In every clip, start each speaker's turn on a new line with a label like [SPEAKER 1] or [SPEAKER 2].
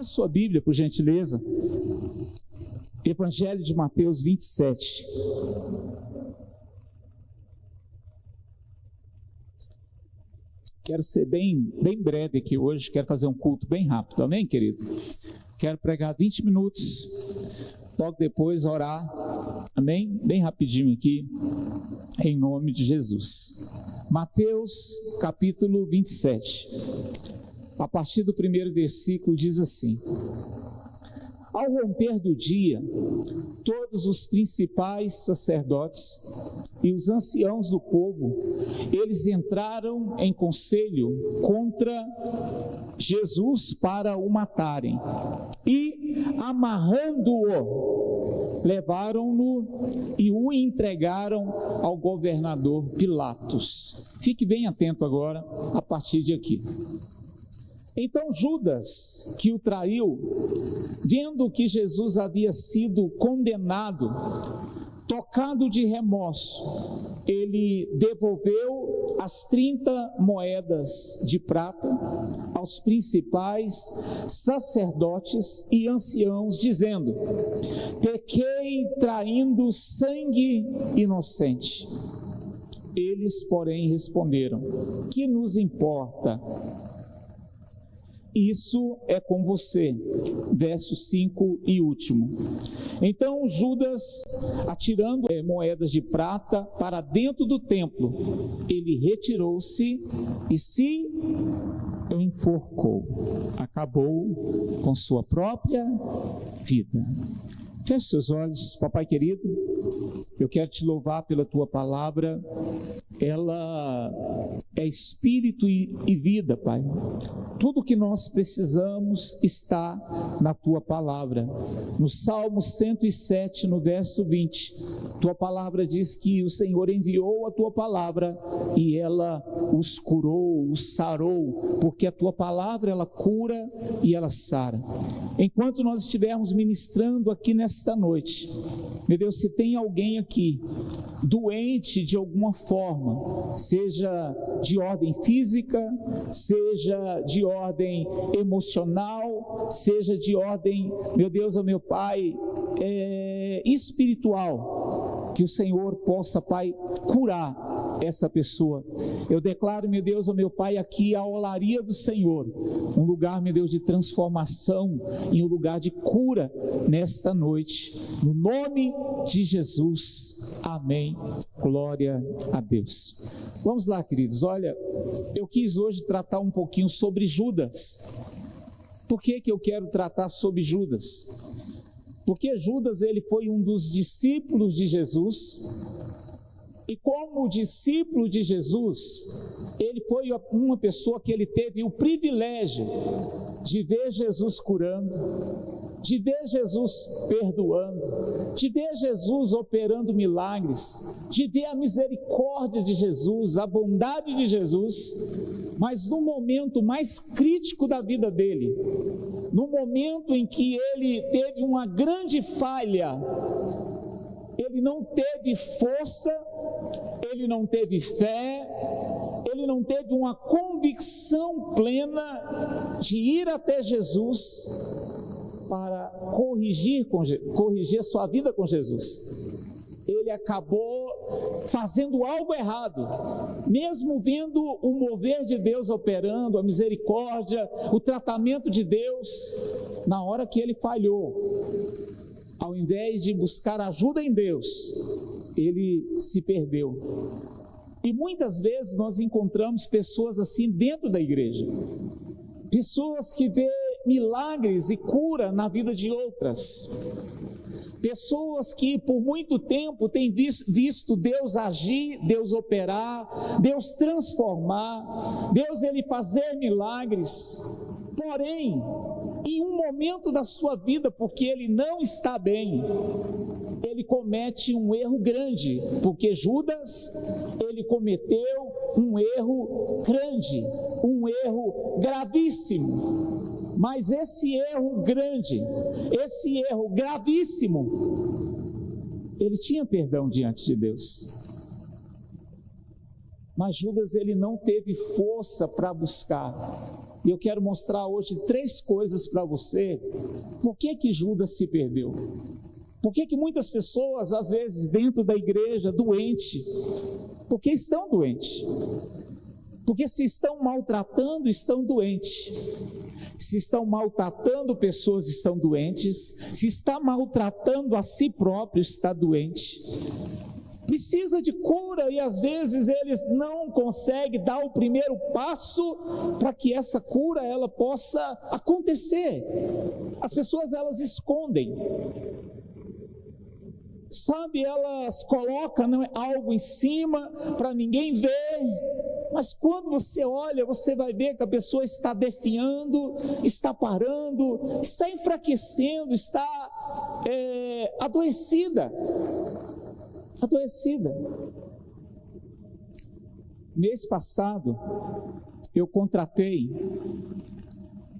[SPEAKER 1] Sua Bíblia, por gentileza. Evangelho de Mateus 27. Quero ser bem breve aqui hoje, quero fazer um culto bem rápido, amém, querido? Quero pregar 20 minutos, logo depois orar, amém? Bem rapidinho aqui, em nome de Jesus. Mateus capítulo 27. A partir do primeiro versículo diz assim: Ao romper do dia, todos os principais sacerdotes e os anciãos do povo, eles entraram em conselho contra Jesus para o matarem, e amarrando-o, levaram-no e o entregaram ao governador Pilatos. Fique bem atento agora, a partir de aqui. Então Judas, que o traiu, vendo que Jesus havia sido condenado, tocado de remorso, ele devolveu as 30 moedas de prata aos principais sacerdotes e anciãos, dizendo: pequei traindo sangue inocente. Eles, porém, responderam: que nos importa? Isso é com você. Verso 5 e último. Então Judas, atirando moedas de prata para dentro do templo, ele retirou-se e se enforcou. Acabou com sua própria vida. Feche seus olhos. Papai querido, eu quero te louvar pela tua palavra. Ela é espírito e vida, Pai. Tudo que nós precisamos está na tua palavra. No Salmo 107, no verso 20, tua palavra diz que o Senhor enviou a tua palavra e ela os curou, os sarou, porque a tua palavra ela cura e ela sara. Enquanto nós estivermos ministrando aqui nesta noite, meu Deus, se tem alguém aqui doente de alguma forma, seja de ordem física, seja de ordem emocional, seja de ordem, meu Deus, ó meu Pai, espiritual, que o Senhor possa, Pai, curar essa pessoa. Eu declaro, meu Deus, ó meu Pai, aqui a olaria do Senhor, um lugar, meu Deus, de transformação e um lugar de cura nesta noite, no nome de Jesus, amém, glória a Deus. Vamos lá, queridos, olha, eu quis hoje tratar um pouquinho sobre Judas. Por que eu quero tratar sobre Judas? Porque Judas, ele foi um dos discípulos de Jesus, e como discípulo de Jesus, ele foi uma pessoa que ele teve o privilégio de ver Jesus curando, de ver Jesus perdoando, de ver Jesus operando milagres, de ver a misericórdia de Jesus, a bondade de Jesus, mas no momento mais crítico da vida dele, no momento em que ele teve uma grande falha, ele não teve força, ele não teve fé, ele não teve uma convicção plena de ir até Jesus para corrigir a sua vida com Jesus. Ele acabou fazendo algo errado, mesmo vendo o mover de Deus operando, a misericórdia, o tratamento de Deus. Na hora que ele falhou, ao invés de buscar ajuda em Deus, ele se perdeu. E muitas vezes nós encontramos pessoas assim dentro da igreja, pessoas que vê milagres e cura na vida de outras, pessoas que por muito tempo têm visto Deus agir, Deus operar, Deus transformar, Deus ele fazer milagres, porém, em um momento da sua vida, porque ele não está bem, ele comete um erro grande, porque Judas, ele cometeu um erro grande, um erro gravíssimo. Mas esse erro grande, esse erro gravíssimo, ele tinha perdão diante de Deus. Mas Judas, ele não teve força para buscar. E eu quero mostrar hoje 3 coisas para você. Por que Judas se perdeu? Por que muitas pessoas, às vezes, dentro da igreja, doentes? Porque estão doentes. Porque se estão maltratando, estão doentes. Se estão maltratando pessoas, estão doentes. Se está maltratando a si próprio, está doente. Precisa de cura e às vezes eles não conseguem dar o primeiro passo para que essa cura ela possa acontecer. As pessoas elas escondem. Sabe, elas colocam algo em cima para ninguém ver, mas quando você olha, você vai ver que a pessoa está definhando, está parando, está enfraquecendo, está adoecida. Mês passado, eu contratei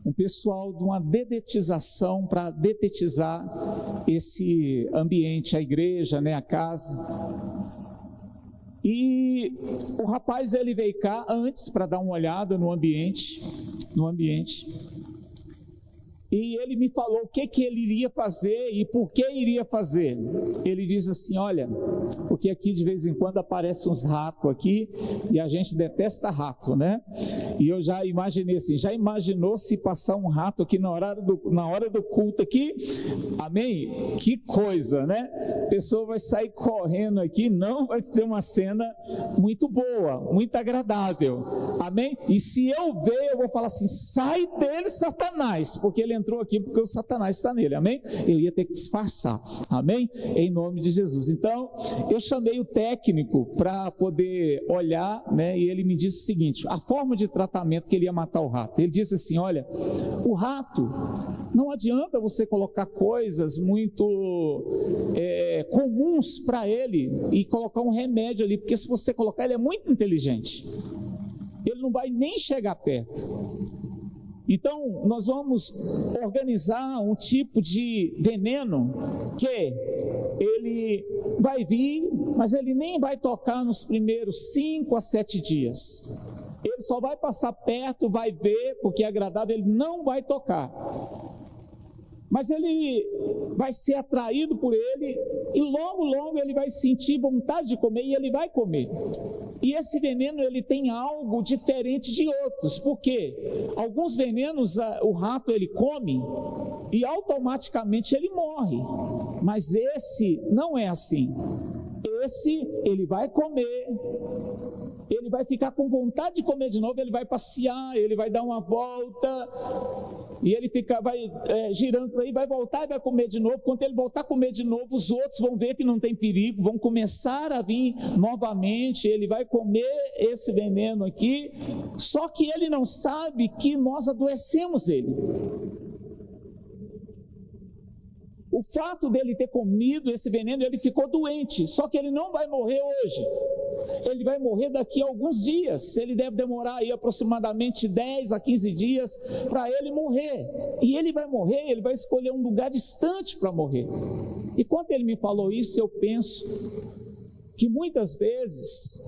[SPEAKER 1] um pessoal de uma dedetização para detetizar esse ambiente, a igreja, a casa. E o rapaz ele veio cá antes para dar uma olhada no ambiente. E ele me falou o que ele iria fazer e por que iria fazer. Ele diz assim: olha, porque aqui de vez em quando aparecem uns ratos aqui, e a gente detesta rato, né? E eu já imaginei assim, já imaginou se passar um rato aqui na hora do culto aqui? Amém? Que coisa, né? A pessoa vai sair correndo aqui, não vai ter uma cena muito boa, muito agradável. Amém? E se eu ver, eu vou falar assim: sai dele, Satanás, porque ele entrou aqui porque o Satanás está nele, amém? Eu ia ter que disfarçar, amém? Em nome de Jesus. Então, eu chamei o técnico para poder olhar, e ele me disse o seguinte: a forma de tratamento que ele ia matar o rato. Ele disse assim: olha, o rato, não adianta você colocar coisas muito comuns para ele e colocar um remédio ali, porque se você colocar, ele é muito inteligente, ele não vai nem chegar perto. Então, nós vamos organizar um tipo de veneno que ele vai vir, mas ele nem vai tocar nos primeiros 5 a 7 dias. Ele só vai passar perto, vai ver, porque é agradável, ele não vai tocar. Mas ele vai ser atraído por ele e logo ele vai sentir vontade de comer e ele vai comer. E esse veneno ele tem algo diferente de outros, porque alguns venenos o rato ele come e automaticamente ele morre, mas esse não é assim. Esse ele vai comer, ele vai ficar com vontade de comer de novo, ele vai passear, ele vai dar uma volta e ele vai girando por aí, vai voltar e vai comer de novo. Quando ele voltar a comer de novo, os outros vão ver que não tem perigo, vão começar a vir novamente, ele vai comer esse veneno aqui, só que ele não sabe que nós adoecemos ele. O fato dele ter comido esse veneno, ele ficou doente, só que ele não vai morrer hoje, ele vai morrer daqui a alguns dias. Ele deve demorar aí aproximadamente 10 a 15 dias para ele morrer, e ele vai morrer, ele vai escolher um lugar distante para morrer. E quando ele me falou isso, eu penso que muitas vezes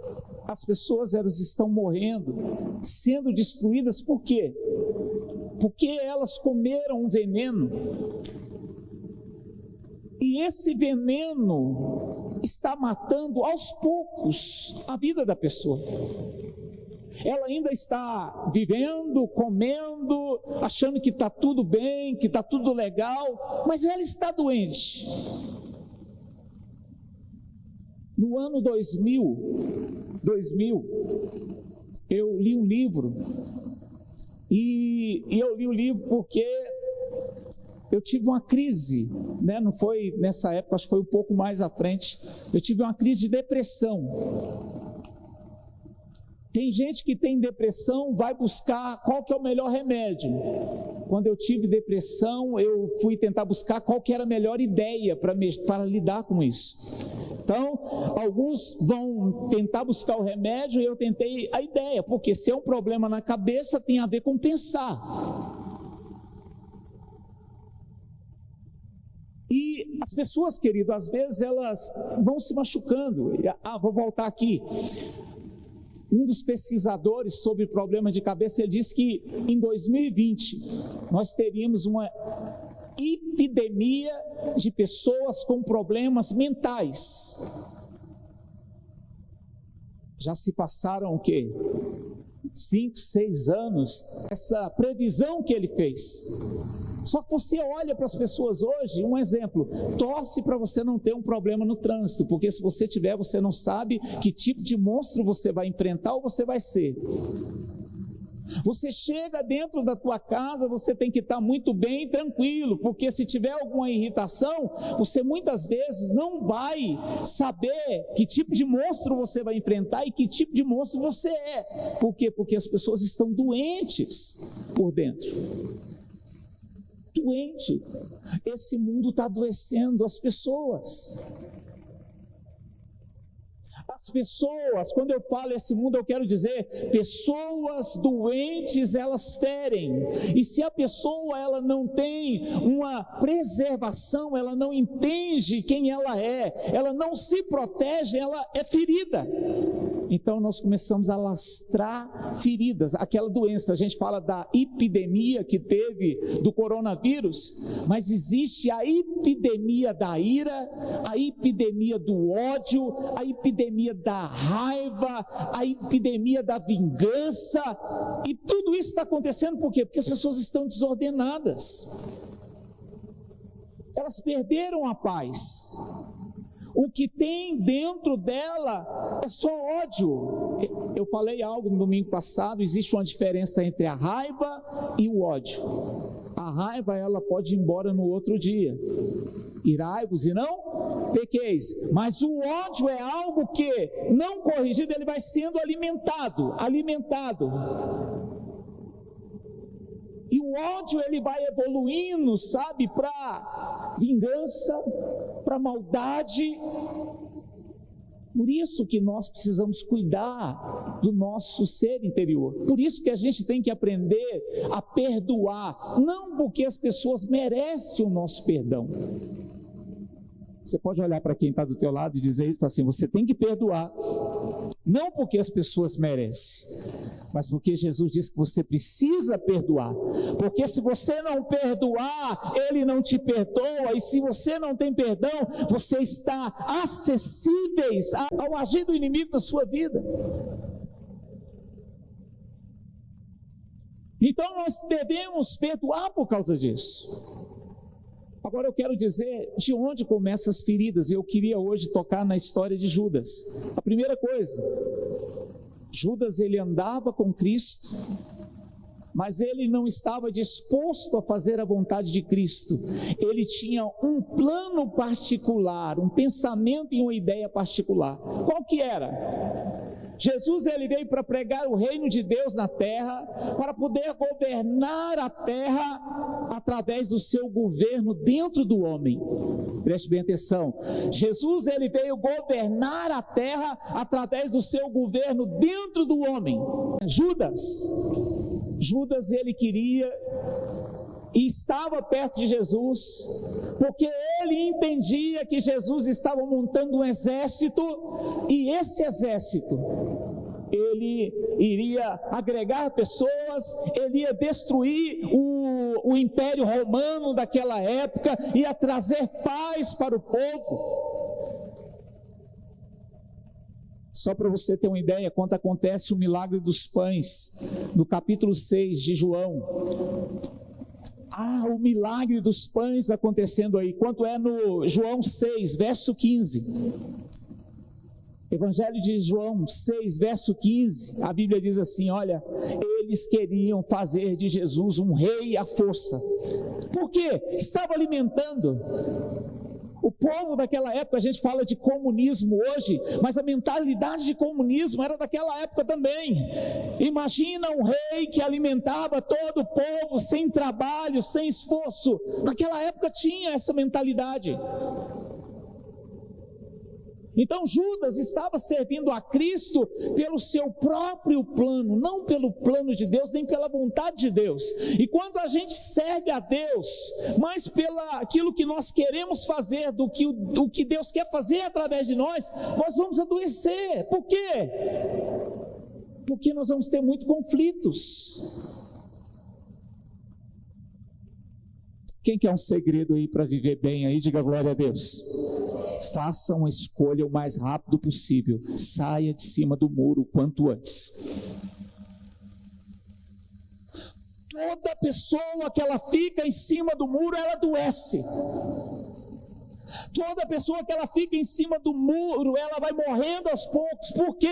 [SPEAKER 1] as pessoas elas estão morrendo, sendo destruídas, por quê? Porque elas comeram um veneno, e esse veneno está matando aos poucos a vida da pessoa. Ela ainda está vivendo, comendo, achando que está tudo bem, que está tudo legal, mas ela está doente. No ano 2000, eu li um livro, e eu li o livro porque eu tive uma crise, não foi nessa época, acho que foi um pouco mais à frente, eu tive uma crise de depressão. Tem gente que tem depressão, vai buscar qual que é o melhor remédio. Quando eu tive depressão, eu fui tentar buscar qual que era a melhor ideia para lidar com isso. Então, alguns vão tentar buscar o remédio, e eu tentei a ideia, porque se é um problema na cabeça, tem a ver com pensar. E as pessoas, querido, às vezes elas vão se machucando. Vou voltar aqui. Um dos pesquisadores sobre problemas de cabeça, ele disse que em 2020 nós teríamos uma epidemia de pessoas com problemas mentais. Já se passaram o quê? 5, 6 anos, essa previsão que ele fez. Só que você olha para as pessoas hoje, um exemplo, torce para você não ter um problema no trânsito, porque se você tiver, você não sabe que tipo de monstro você vai enfrentar ou você vai ser. Você chega dentro da tua casa, você tem que estar muito bem e tranquilo, porque se tiver alguma irritação, você muitas vezes não vai saber que tipo de monstro você vai enfrentar e que tipo de monstro você é. Por quê? Porque as pessoas estão doentes por dentro. Doente. Esse mundo está adoecendo as pessoas. As pessoas, quando eu falo esse mundo, eu quero dizer, pessoas doentes, elas ferem, e se a pessoa ela não tem uma preservação, ela não entende quem ela não se protege, ela é ferida. Então nós começamos a lastrar feridas, aquela doença, a gente fala da epidemia que teve do coronavírus, mas existe a epidemia da ira, a epidemia do ódio, a epidemia da raiva, a epidemia da vingança, e tudo isso está acontecendo por quê? Porque as pessoas estão desordenadas, elas perderam a paz. O que tem dentro dela é só ódio. Eu falei algo no domingo passado, existe uma diferença entre a raiva e o ódio. A raiva, ela pode ir embora no outro dia. Irai-vos e não pequeis. Mas o ódio é algo que, não corrigido, ele vai sendo alimentado. E o ódio, ele vai evoluindo, sabe, para vingança, para maldade. Por isso que nós precisamos cuidar do nosso ser interior. Por isso que a gente tem que aprender a perdoar, não porque as pessoas merecem o nosso perdão. Você pode olhar para quem está do teu lado e dizer isso assim: você tem que perdoar, não porque as pessoas merecem, mas porque Jesus disse que você precisa perdoar, porque se você não perdoar, Ele não te perdoa, e se você não tem perdão, você está acessíveis ao agir do inimigo na sua vida. Então nós devemos perdoar por causa disso. Agora eu quero dizer de onde começam as feridas, e eu queria hoje tocar na história de Judas. A primeira coisa, Judas, ele andava com Cristo, mas ele não estava disposto a fazer a vontade de Cristo. Ele tinha um plano particular, um pensamento e uma ideia particular. Qual que era? Jesus, ele veio para pregar o reino de Deus na terra, para poder governar a terra através do seu governo dentro do homem. Preste bem atenção. Jesus, ele veio governar a terra através do seu governo dentro do homem. Judas, ele queria e estava perto de Jesus, porque ele entendia que Jesus estava montando um exército, e esse exército, ele iria agregar pessoas, ele ia destruir o Império Romano daquela época, ia trazer paz para o povo. Só para você ter uma ideia, quando acontece o milagre dos pães, no capítulo 6 de João, o milagre dos pães acontecendo aí, quanto é no João 6, verso 15, Evangelho de João 6, verso 15, a Bíblia diz assim, olha, eles queriam fazer de Jesus um rei à força. Por quê? Estava alimentando. O povo daquela época, a gente fala de comunismo hoje, mas a mentalidade de comunismo era daquela época também. Imagina um rei que alimentava todo o povo sem trabalho, sem esforço. Naquela época tinha essa mentalidade. Então Judas estava servindo a Cristo pelo seu próprio plano, não pelo plano de Deus, nem pela vontade de Deus. E quando a gente serve a Deus, mais pelo aquilo que nós queremos fazer do que o que Deus quer fazer através de nós, nós vamos adoecer. Por quê? porque nós vamos ter muitos conflitos. Quem quer um segredo aí para viver bem aí, diga glória a Deus. Faça uma escolha o mais rápido possível, saia de cima do muro o quanto antes. Toda pessoa que ela fica em cima do muro, ela adoece. Toda pessoa que ela fica em cima do muro, ela vai morrendo aos poucos, porque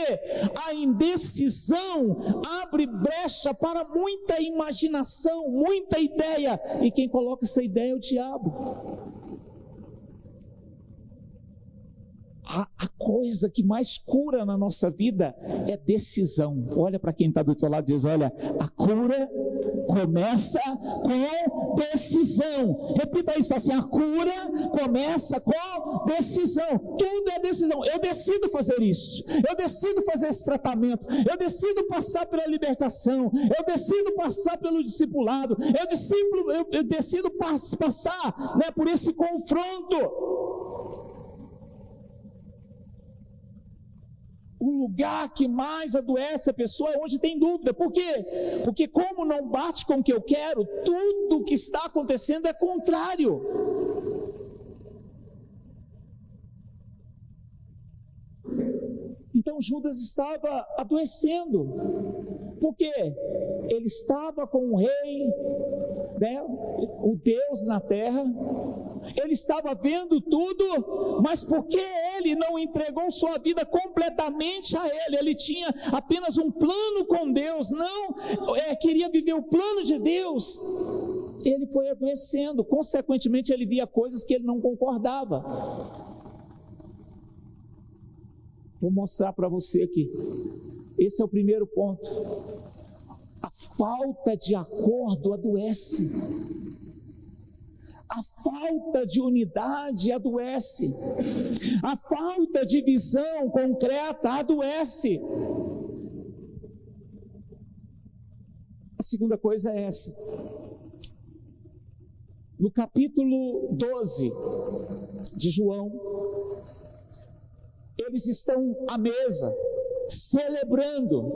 [SPEAKER 1] a indecisão abre brecha para muita imaginação, muita ideia, e quem coloca essa ideia é o diabo. A coisa que mais cura na nossa vida é decisão. Olha para quem está do teu lado e diz: olha, a cura começa com decisão. Repita isso, fala assim: a cura começa com decisão. Tudo é decisão. Eu decido fazer isso, eu decido fazer esse tratamento, eu decido passar pela libertação, eu decido passar pelo discipulado, eu decido passar, né, por esse confronto. O lugar que mais adoece a pessoa é onde tem dúvida. Por quê? Porque como não bate com o que eu quero, tudo o que está acontecendo é contrário. Então Judas estava adoecendo. Por quê? Ele estava com o rei, né, o Deus na terra. Ele estava vendo tudo, mas porque ele não entregou sua vida completamente a ele, ele tinha apenas um plano com Deus, queria viver o plano de Deus, ele foi adoecendo, consequentemente ele via coisas que ele não concordava. Vou mostrar para você aqui, esse é o primeiro ponto. A falta de acordo adoece. A falta de unidade adoece. A falta de visão concreta adoece. A segunda coisa é essa. No capítulo 12 de João, eles estão à mesa, celebrando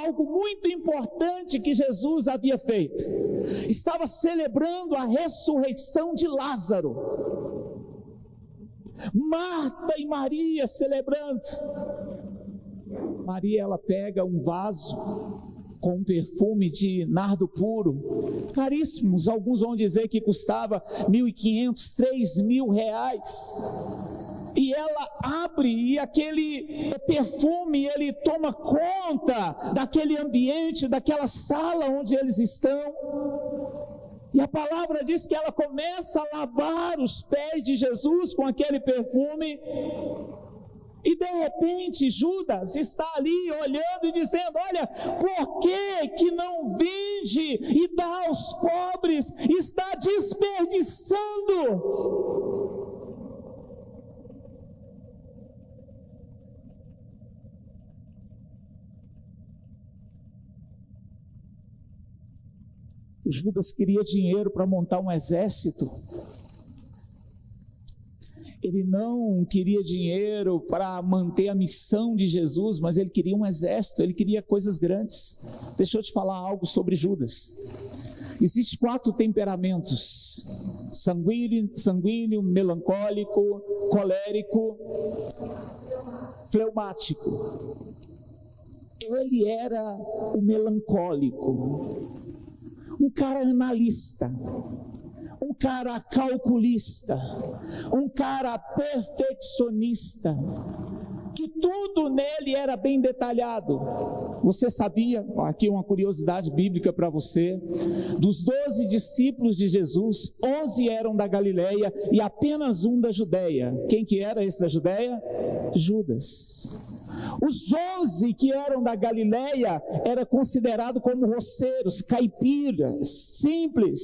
[SPEAKER 1] algo muito importante que Jesus havia feito. Estava celebrando a ressurreição de Lázaro. Marta e Maria celebrando. Maria, ela pega um vaso com um perfume de nardo puro, caríssimos, alguns vão dizer que custava 1.500, 3.000 reais. E ela abre, e aquele perfume, ele toma conta daquele ambiente, daquela sala onde eles estão. E a palavra diz que ela começa a lavar os pés de Jesus com aquele perfume. E de repente Judas está ali olhando e dizendo: olha, por que não vende e dá aos pobres? Está desperdiçando. O Judas queria dinheiro para montar um exército. Ele não queria dinheiro para manter a missão de Jesus, mas ele queria um exército, ele queria coisas grandes. Deixa eu te falar algo sobre Judas. Existem 4 temperamentos: sanguíneo, melancólico, colérico, fleumático. Ele era o melancólico. Um cara analista, um cara calculista, um cara perfeccionista, que tudo nele era bem detalhado. Você sabia, aqui uma curiosidade bíblica para você, dos 12 discípulos de Jesus, 11 eram da Galileia e apenas um da Judeia. Quem que era esse da Judeia? Judas. Os 11 que eram da Galileia eram considerados como roceiros, caipiras, simples.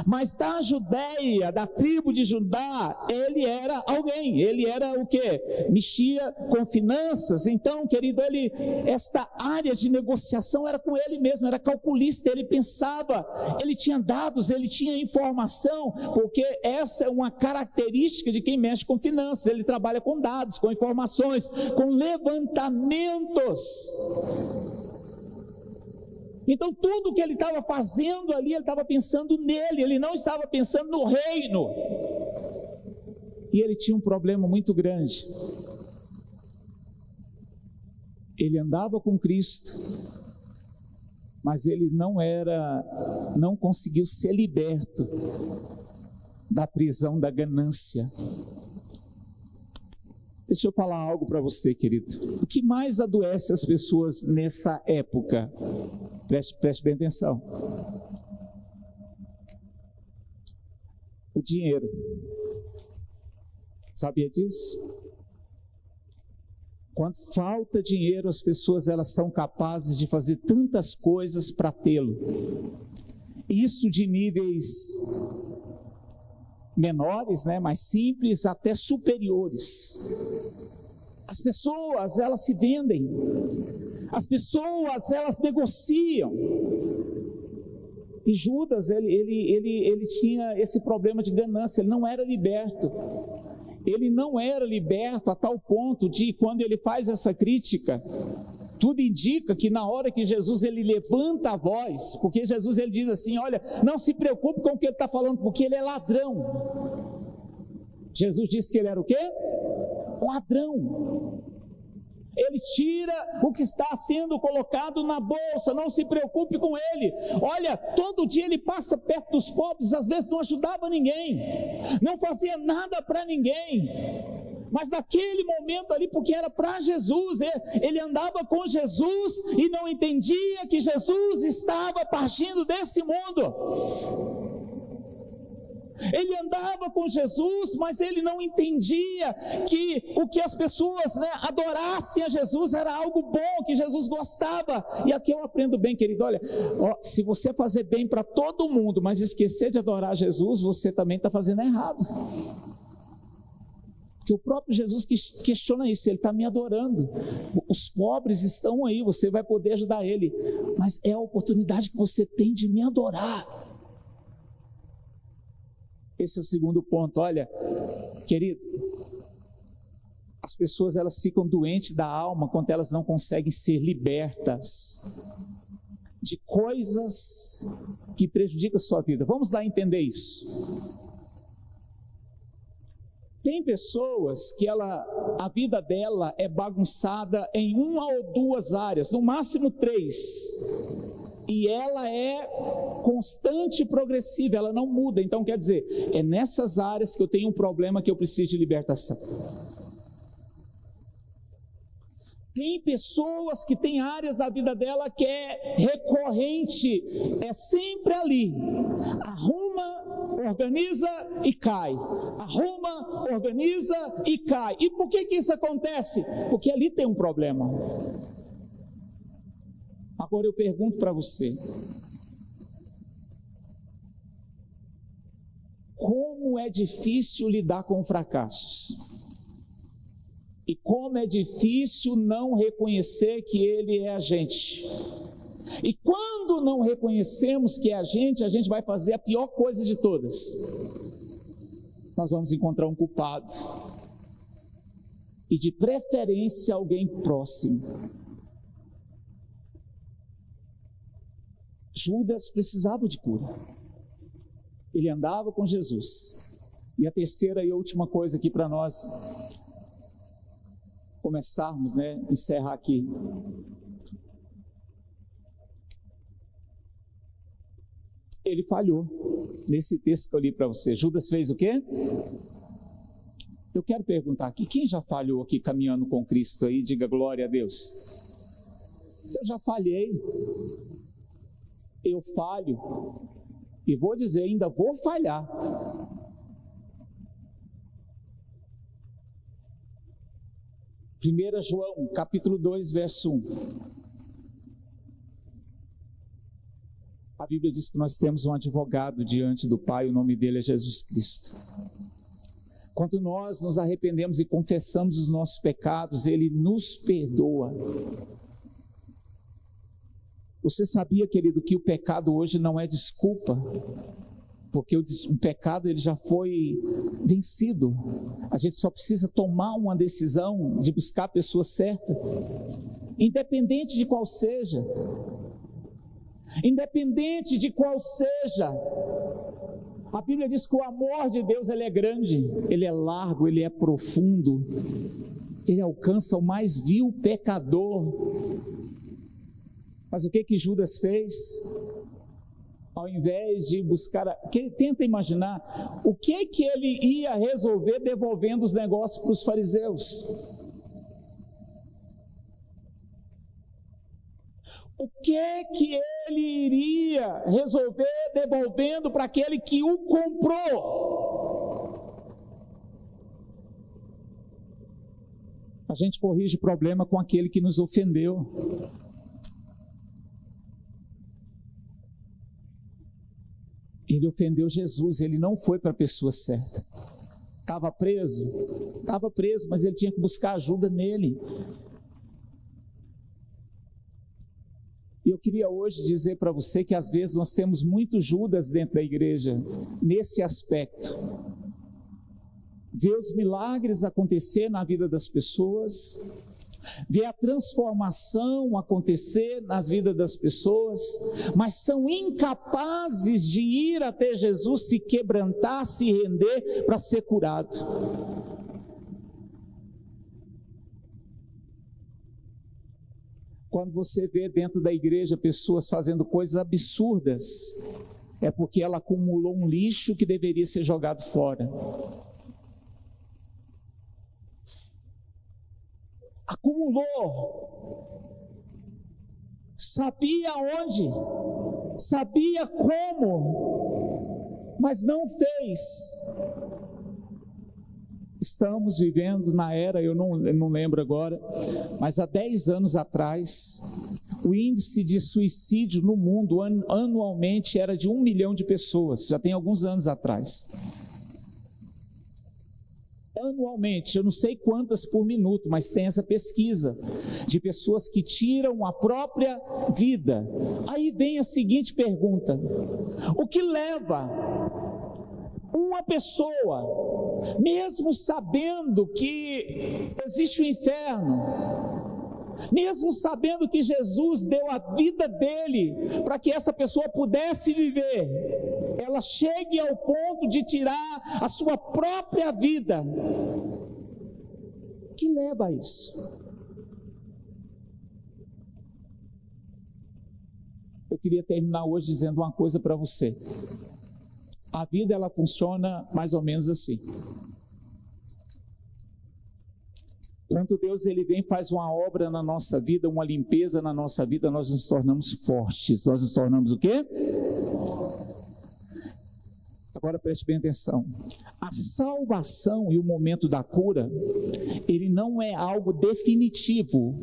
[SPEAKER 1] Mas da Judéia, da tribo de Judá, ele era alguém, ele era o quê? Mexia com finanças. Então, querido, esta área de negociação era com ele mesmo, era calculista, ele pensava, ele tinha dados, ele tinha informação, porque essa é uma característica de quem mexe com finanças, ele trabalha com dados, com informações, com levantamentos. Então tudo que ele estava fazendo ali, ele estava pensando nele, ele não estava pensando no reino. E ele tinha um problema muito grande. Ele andava com Cristo, mas ele não conseguiu ser liberto da prisão da ganância. Deixa eu falar algo para você, querido. O que mais adoece as pessoas nessa época? Preste bem atenção. O dinheiro. Sabia disso? Quando falta dinheiro, as pessoas elas são capazes de fazer tantas coisas para tê-lo. Isso de níveis menores, mais simples, até superiores. As pessoas, elas se vendem. As pessoas, elas negociam. E Judas, ele tinha esse problema de ganância, ele não era liberto. Ele não era liberto a tal ponto de, quando ele faz essa crítica, tudo indica que na hora que Jesus ele levanta a voz, porque Jesus ele diz assim, olha, não se preocupe com o que ele está falando, porque ele é ladrão. Jesus disse que ele era o quê? Ladrão. Ele tira o que está sendo colocado na bolsa, não se preocupe com ele. Olha, todo dia ele passa perto dos pobres, às vezes não ajudava ninguém, não fazia nada para ninguém, mas naquele momento ali, porque era para Jesus, ele andava com Jesus e não entendia que Jesus estava partindo desse mundo. Ele andava com Jesus, mas ele não entendia que o que as pessoas adorassem a Jesus era algo bom, que Jesus gostava. E aqui eu aprendo bem, querido, olha, se você fazer bem para todo mundo, mas esquecer de adorar Jesus, você também está fazendo errado. Porque o próprio Jesus questiona isso, ele está me adorando, os pobres estão aí, você vai poder ajudar ele, mas é a oportunidade que você tem de me adorar. Esse é o segundo ponto. Olha, querido, as pessoas elas ficam doentes da alma quando elas não conseguem ser libertas de coisas que prejudicam a sua vida. Vamos lá entender isso. Tem pessoas que a vida dela é bagunçada em uma ou duas áreas, no máximo 3. E ela é constante e progressiva, ela não muda. Então quer dizer, é nessas áreas que eu tenho um problema que eu preciso de libertação. Tem pessoas que têm áreas da vida dela que é recorrente, é sempre ali. Arruma, organiza e cai. Arruma, organiza e cai. E por que isso acontece? Porque ali tem um problema. Agora eu pergunto para você, como é difícil lidar com fracassos? E como é difícil não reconhecer que ele é a gente? E quando não reconhecemos que é a gente vai fazer a pior coisa de todas. Nós vamos encontrar um culpado. E de preferência alguém próximo. Judas precisava de cura. Ele andava com Jesus. E a terceira e última coisa aqui para nós começarmos, encerrar aqui. Ele falhou. Nesse texto que eu li para você, Judas fez o quê? Eu quero perguntar aqui, quem já falhou aqui caminhando com Cristo aí? Diga glória a Deus. Eu já falhei. Eu falho, e vou dizer, ainda vou falhar. Primeira João, capítulo 2, verso 1. A Bíblia diz que nós temos um advogado diante do Pai, o nome dele é Jesus Cristo. Quando nós nos arrependemos e confessamos os nossos pecados, ele nos perdoa. Você sabia, querido, que o pecado hoje não é desculpa? Porque o pecado ele já foi vencido. A gente só precisa tomar uma decisão de buscar a pessoa certa, independente de qual seja. Independente de qual seja. A Bíblia diz que o amor de Deus ele é grande, ele é largo, ele é profundo. Ele alcança o mais vil pecador. Mas o que Judas fez? Ao invés de buscar, tenta imaginar o que ele ia resolver devolvendo os negócios para os fariseus. O que ele iria resolver devolvendo para aquele que o comprou? A gente corrige o problema com aquele que nos ofendeu. Ele ofendeu Jesus, ele não foi para a pessoa certa. Estava preso, mas ele tinha que buscar ajuda nele. E eu queria hoje dizer para você que às vezes nós temos muitos Judas dentro da igreja, nesse aspecto. Ver os milagres acontecer na vida das pessoas, ver a transformação acontecer nas vidas das pessoas, mas são incapazes de ir até Jesus, se quebrantar, se render para ser curado. Quando você vê dentro da igreja pessoas fazendo coisas absurdas, é porque ela acumulou um lixo que deveria ser jogado fora. Acumulou. Sabia onde, sabia como, mas não fez. Estamos vivendo na era, eu não lembro agora, mas há 10 anos atrás, o índice de suicídio no mundo anualmente era de 1 milhão de pessoas, já tem alguns anos atrás. Anualmente, eu não sei quantas por minuto, mas tem essa pesquisa de pessoas que tiram a própria vida. Aí vem a seguinte pergunta: o que leva uma pessoa, mesmo sabendo que existe o inferno, mesmo sabendo que Jesus deu a vida dele para que essa pessoa pudesse viver, ela chegue ao ponto de tirar a sua própria vida? O que leva a isso? Eu queria terminar hoje dizendo uma coisa para você. A vida ela funciona mais ou menos assim. Quando Deus ele vem, faz uma obra na nossa vida, uma limpeza na nossa vida, nós nos tornamos fortes. Nós nos tornamos o quê? Agora preste bem atenção. A salvação e o momento da cura, ele não é algo definitivo,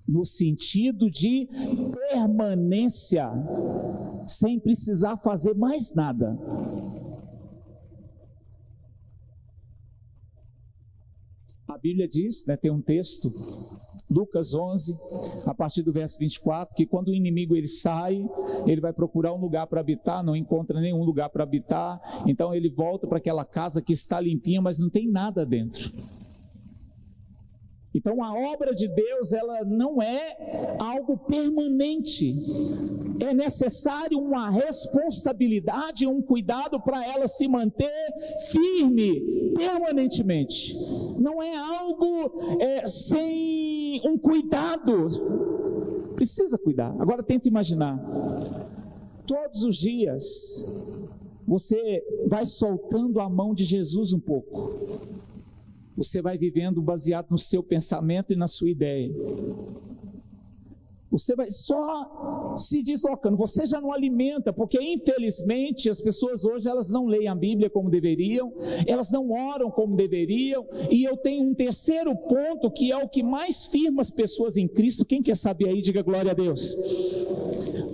[SPEAKER 1] no sentido de permanência, sem precisar fazer mais nada. A Bíblia diz, tem um texto, Lucas 11, a partir do verso 24, que quando o inimigo ele sai, ele vai procurar um lugar para habitar, não encontra nenhum lugar para habitar, então ele volta para aquela casa que está limpinha, mas não tem nada dentro. Então a obra de Deus ela não é algo permanente, é necessário uma responsabilidade, um cuidado para ela se manter firme permanentemente. Não é algo sem um cuidado, precisa cuidar. Agora tenta imaginar, todos os dias você vai soltando a mão de Jesus um pouco. Você vai vivendo baseado no seu pensamento e na sua ideia. Você vai só se deslocando. Você já não alimenta, porque infelizmente as pessoas hoje elas não leem a Bíblia como deveriam, elas não oram como deveriam. E eu tenho um terceiro ponto que é o que mais firma as pessoas em Cristo. Quem quer saber aí, diga glória a Deus.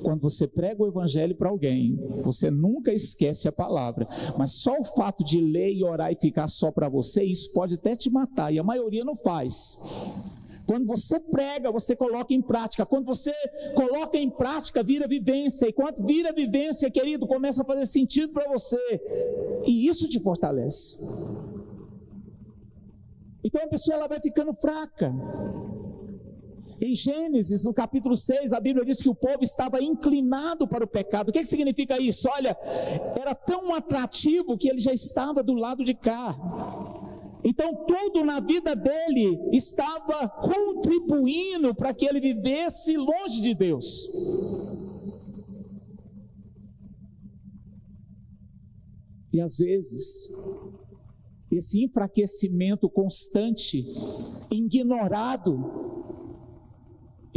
[SPEAKER 1] quando você prega o evangelho para alguém, você nunca esquece a palavra, mas só o fato de ler e orar e ficar só para você, isso pode até te matar, e a maioria não faz. Quando você prega, você coloca em prática. Quando você coloca em prática, vira vivência. E quando vira vivência, querido, começa a fazer sentido para você. E isso te fortalece. Então a pessoa ela vai ficando fraca. Em Gênesis, no capítulo 6, a Bíblia diz que o povo estava inclinado para o pecado. O que significa isso? Olha, era tão atrativo que ele já estava do lado de cá. Então tudo na vida dele estava contribuindo para que ele vivesse longe de Deus. E às vezes, esse enfraquecimento constante, ignorado,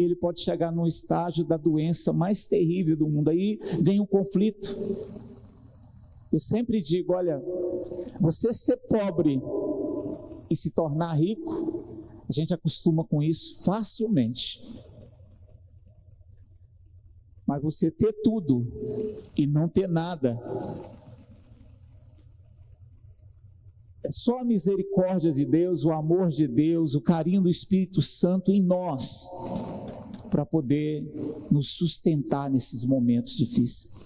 [SPEAKER 1] ele pode chegar num estágio da doença mais terrível do mundo. Aí vem o conflito. Eu sempre digo, olha, você ser pobre e se tornar rico, a gente acostuma com isso facilmente. Mas você ter tudo e não ter nada, é só a misericórdia de Deus, o amor de Deus, o carinho do Espírito Santo em nós, para poder nos sustentar nesses momentos difíceis.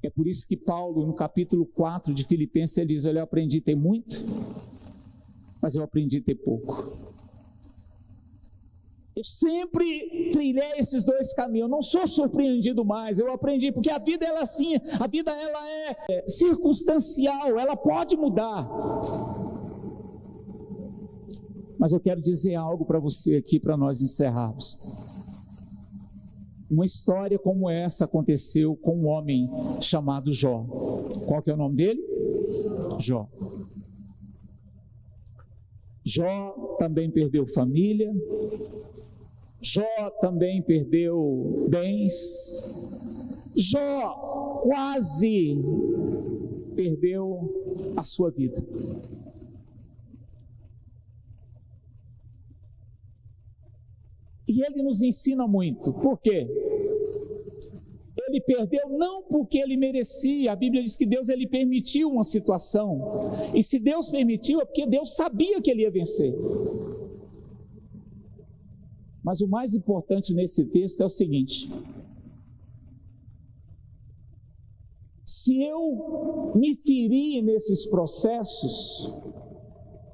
[SPEAKER 1] É por isso que Paulo, no capítulo 4 de Filipenses, ele diz, olha, eu aprendi a ter muito, mas eu aprendi a ter pouco. Eu sempre trilhei esses dois caminhos, eu não sou surpreendido mais, eu aprendi, porque a vida ela é assim, a vida ela é circunstancial, ela pode mudar. Mas eu quero dizer algo para você aqui, para nós encerrarmos. Uma história como essa aconteceu com um homem chamado Jó. Qual que é o nome dele? Jó. Jó também perdeu família. Jó também perdeu bens. Jó quase perdeu a sua vida. E ele nos ensina muito. Por quê? Ele perdeu não porque ele merecia. A Bíblia diz que Deus ele permitiu uma situação. E se Deus permitiu, é porque Deus sabia que ele ia vencer. Mas o mais importante nesse texto é o seguinte: se eu me ferir nesses processos,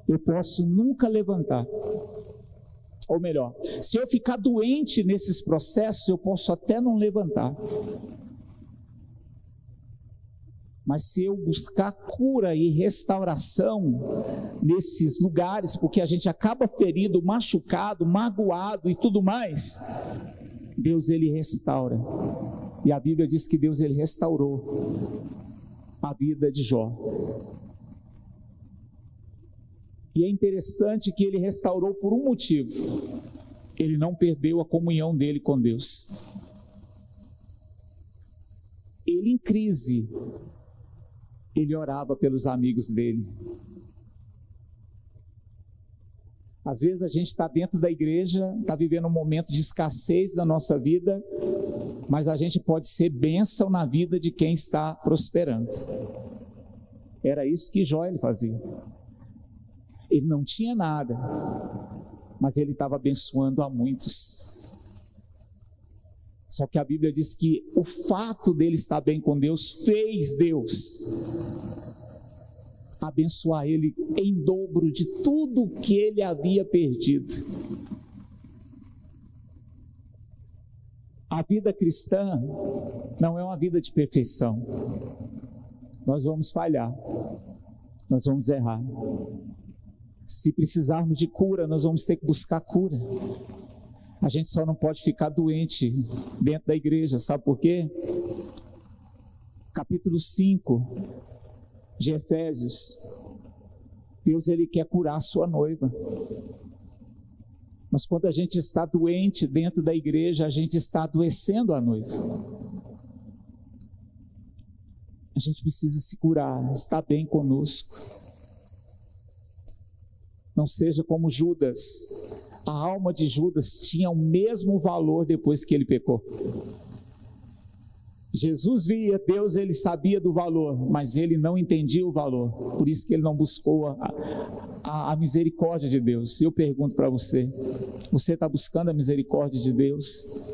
[SPEAKER 1] eu posso nunca levantar. Ou melhor, se eu ficar doente nesses processos, eu posso até não levantar. Mas se eu buscar cura e restauração nesses lugares, porque a gente acaba ferido, machucado, magoado e tudo mais, Deus ele restaura. E a Bíblia diz que Deus ele restaurou a vida de Jó. E é interessante que ele restaurou por um motivo: ele não perdeu a comunhão dele com Deus. Ele em crise, ele orava pelos amigos dele. Às vezes a gente está dentro da igreja, está vivendo um momento de escassez da nossa vida, mas a gente pode ser bênção na vida de quem está prosperando. Era isso que Jó ele fazia. Ele não tinha nada, mas ele estava abençoando a muitos. Só que a Bíblia diz que o fato dele estar bem com Deus fez Deus abençoar ele em dobro de tudo que ele havia perdido. A vida cristã não é uma vida de perfeição. Nós vamos falhar, nós vamos errar. Se precisarmos de cura, nós vamos ter que buscar cura. A gente só não pode ficar doente dentro da igreja, sabe por quê? Capítulo 5 de Efésios, Deus ele quer curar a sua noiva. Mas quando a gente está doente dentro da igreja, a gente está adoecendo a noiva. A gente precisa se curar, estar bem conosco. Não seja como Judas, A alma de Judas tinha o mesmo valor depois que ele pecou. Jesus via Deus, ele sabia do valor, mas ele não entendia o valor. Por isso que ele não buscou a misericórdia de Deus. Eu pergunto para você, você está buscando a misericórdia de Deus?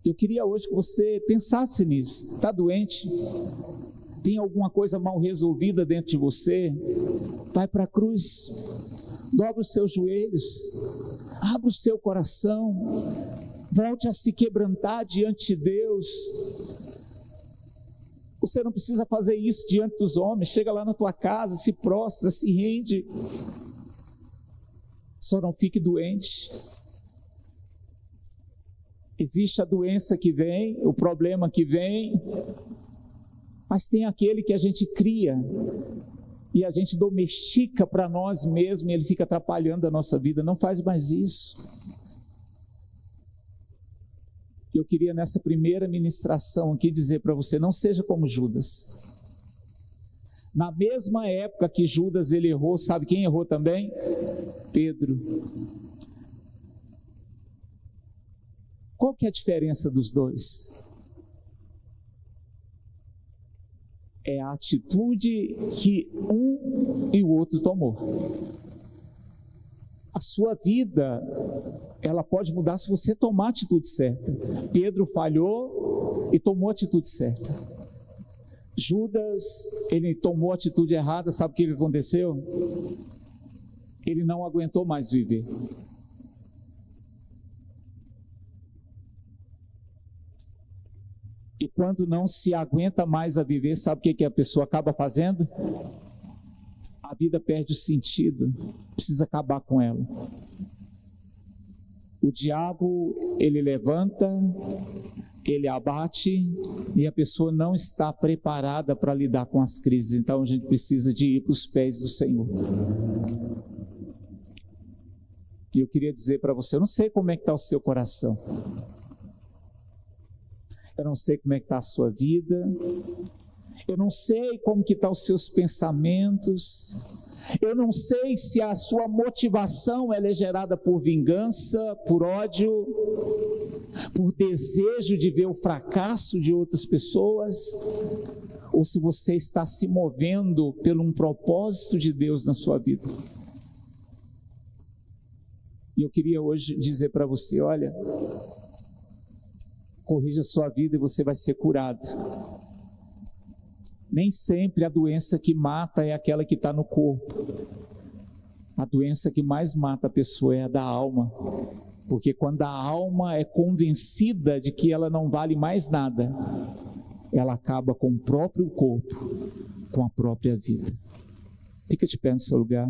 [SPEAKER 1] Eu queria hoje que você pensasse nisso. Está doente? Tem alguma coisa mal resolvida dentro de você? Vai para a cruz, dobre os seus joelhos, abra o seu coração, volte a se quebrantar diante de Deus. Você não precisa fazer isso diante dos homens. Chega lá na tua casa, se prostra, se rende. Só não fique doente. Existe a doença que vem, o problema que vem, mas tem aquele que a gente cria e a gente domestica para nós mesmos e ele fica atrapalhando a nossa vida. Não faz mais isso. Eu queria nessa primeira ministração aqui dizer para você, não seja como Judas. Na mesma época que Judas ele errou, sabe quem errou também? Pedro. Qual que é a diferença dos dois? É a atitude que um e o outro tomou. A sua vida, ela pode mudar se você tomar a atitude certa. Pedro falhou e tomou a atitude certa. Judas, ele tomou a atitude errada, sabe o que aconteceu? Ele não aguentou mais viver. E quando não se aguenta mais a viver, sabe o que a pessoa acaba fazendo? A vida perde o sentido, precisa acabar com ela. O diabo, ele levanta, ele abate, e a pessoa não está preparada para lidar com as crises. Então a gente precisa de ir para os pés do Senhor. E eu queria dizer para você, eu não sei como é que está o seu coração. Eu não sei como é que está a sua vida, eu não sei como que estão os seus pensamentos, eu não sei se a sua motivação ela é gerada por vingança, por ódio, por desejo de ver o fracasso de outras pessoas, ou se você está se movendo pelo um propósito de Deus na sua vida. E eu queria hoje dizer para você, olha, corrija a sua vida e você vai ser curado. Nem sempre a doença que mata é aquela que está no corpo. A doença que mais mata a pessoa é a da alma. Porque quando a alma é convencida de que ela não vale mais nada, ela acaba com o próprio corpo, com a própria vida. Fica de pé no seu lugar.